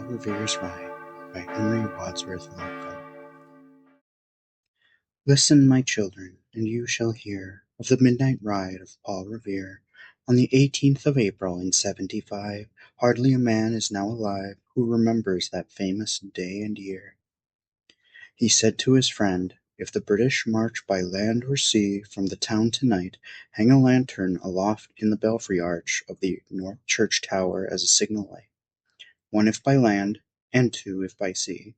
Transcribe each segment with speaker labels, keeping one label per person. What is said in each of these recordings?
Speaker 1: Revere's Ride by Henry Wadsworth Longfellow. Listen, my children, and you shall hear of the midnight ride of Paul Revere. On the 18th of April in '75, hardly a man is now alive who remembers that famous day and year. He said to his friend, "If the British march by land or sea from the town tonight, hang a lantern aloft in the belfry arch of the north church tower as a signal light. One if by land, and two if by sea.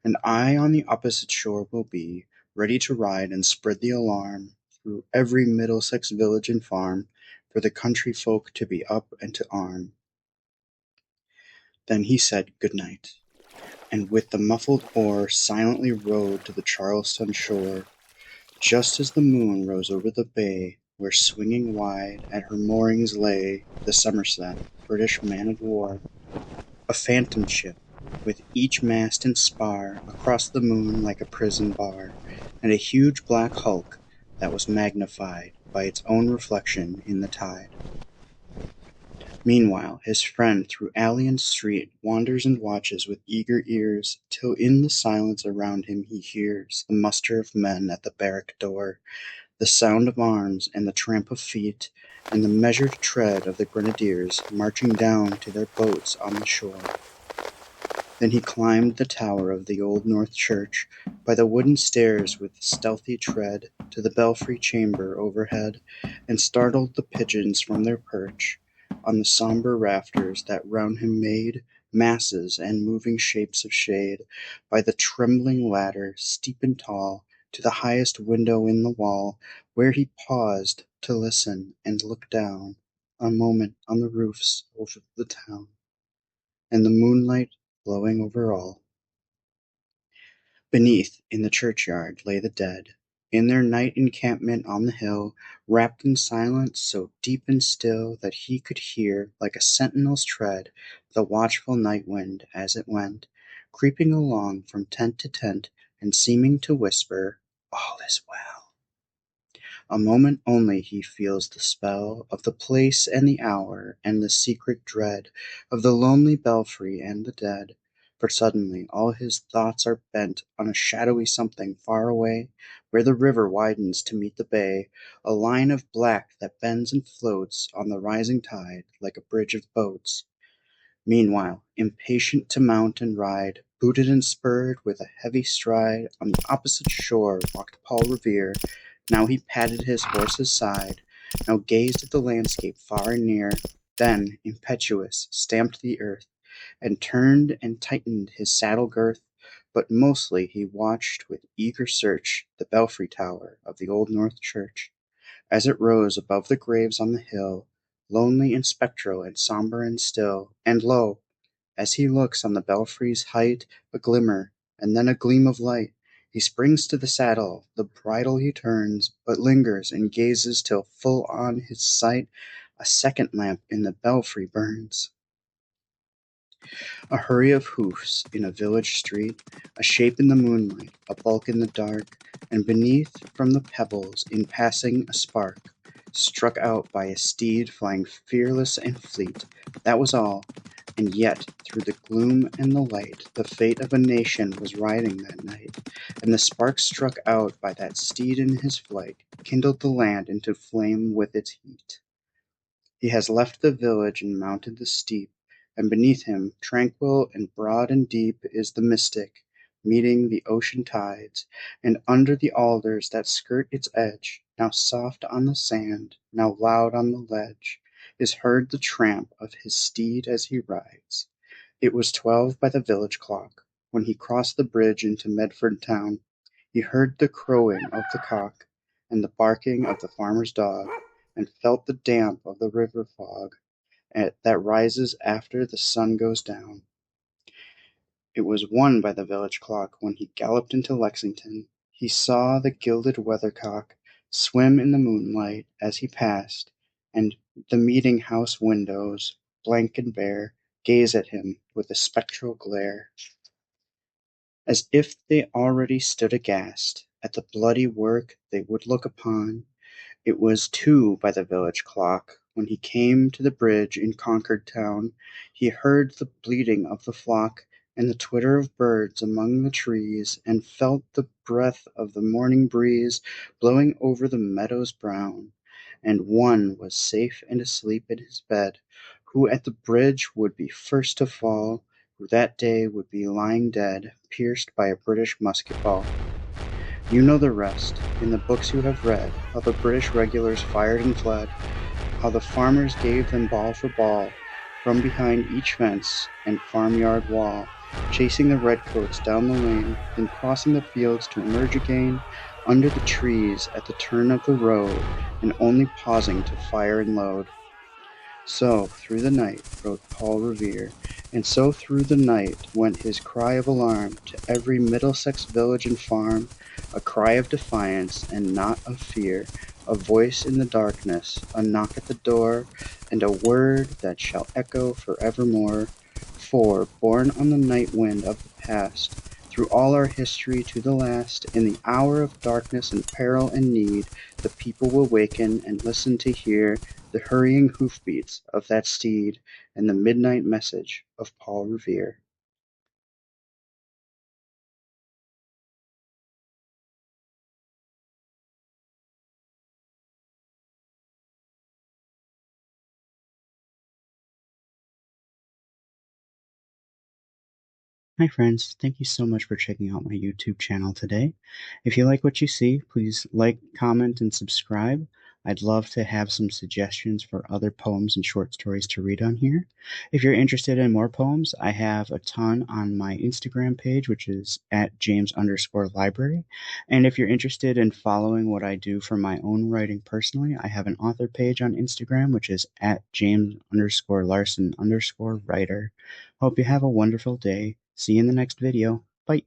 Speaker 1: And I on the opposite shore will be, ready to ride and spread the alarm through every Middlesex village and farm, for the country folk to be up and to arm." Then he said good night, and with the muffled oar silently rowed to the Charleston shore, just as the moon rose over the bay, where swinging wide at her moorings lay the Somerset, British man-of-war, a phantom ship, with each mast and spar across the moon like a prison bar, and a huge black hulk that was magnified by its own reflection in the tide. Meanwhile his friend through alley and street wanders and watches with eager ears, till in the silence around him he hears the muster of men at the barrack door, the sound of arms and the tramp of feet, and the measured tread of the grenadiers marching down to their boats on the shore. Then he climbed the tower of the old North Church, by the wooden stairs with stealthy tread, to the belfry chamber overhead, and startled the pigeons from their perch on the sombre rafters that round him made masses and moving shapes of shade, by the trembling ladder, steep and tall, to the highest window in the wall, where he paused to listen and look down a moment on the roofs over the town, and the moonlight glowing over all. Beneath, in the churchyard, lay the dead, in their night encampment on the hill, wrapped in silence so deep and still that he could hear, like a sentinel's tread, the watchful night wind as it went, creeping along from tent to tent, and seeming to whisper, "All is well." A moment only he feels the spell of the place and the hour, and the secret dread of the lonely belfry and the dead, for suddenly all his thoughts are bent on a shadowy something far away, where the river widens to meet the bay, a line of black that bends and floats on the rising tide like a bridge of boats. Meanwhile, impatient to mount and ride, booted and spurred with a heavy stride, on the opposite shore walked Paul Revere. Now he patted his horse's side, now gazed at the landscape far and near, then, impetuous, stamped the earth, and turned and tightened his saddle girth, but mostly he watched with eager search the belfry tower of the old North Church, as it rose above the graves on the hill, lonely and spectral and sombre and still, and lo! as he looks on the belfry's height, a glimmer, and then a gleam of light. He springs to the saddle, the bridle he turns, but lingers and gazes till full on his sight a second lamp in the belfry burns. A hurry of hoofs in a village street, a shape in the moonlight, a bulk in the dark, and beneath from the pebbles in passing a spark, struck out by a steed flying fearless and fleet. That was all, and yet through the gloom and the light the fate of a nation was riding that night, and the spark struck out by that steed in his flight kindled the land into flame with its heat. He has left the village and mounted the steep, and beneath him, tranquil and broad and deep, is the mystic, meeting the ocean tides, and under the alders that skirt its edge, now soft on the sand, now loud on the ledge, is heard the tramp of his steed as he rides. It was 12 by the village clock, when he crossed the bridge into Medford town. He heard the crowing of the cock, and the barking of the farmer's dog, and felt the damp of the river fog that rises after the sun goes down. It was 1 by the village clock when he galloped into Lexington. He saw the gilded weathercock swim in the moonlight as he passed, and the meeting house windows, blank and bare, gaze at him with a spectral glare, as if they already stood aghast at the bloody work they would look upon. It was 2 by the village clock When he came to the bridge in Concord town, he heard the bleating of the flock and the twitter of birds among the trees, and felt the breath of the morning breeze blowing over the meadows brown. And one was safe and asleep in his bed, who at the bridge would be first to fall, who that day would be lying dead, pierced by a British musket ball. You know the rest, in the books you have read, how the British regulars fired and fled, how the farmers gave them ball for ball, from behind each fence and farmyard wall, chasing the redcoats down the lane, then crossing the fields to emerge again under the trees at the turn of the road, and only pausing to fire and load. So through the night rode Paul Revere, and so through the night went his cry of alarm to every Middlesex village and farm, a cry of defiance and not of fear, a voice in the darkness, a knock at the door, and a word that shall echo for evermore. For, borne on the night wind of the past, through all our history to the last, in the hour of darkness and peril and need, the people will waken and listen to hear the hurrying hoofbeats of that steed, and the midnight message of Paul Revere. Hi, friends. Thank you so much for checking out my YouTube channel today. If you like what you see, please like, comment, and subscribe. I'd love to have some suggestions for other poems and short stories to read on here. If you're interested in more poems, I have a ton on my Instagram page, which is at James_library. And if you're interested in following what I do for my own writing personally, I have an author page on Instagram, which is at James_Larson_writer. Hope you have a wonderful day. See you in the next video. Bye.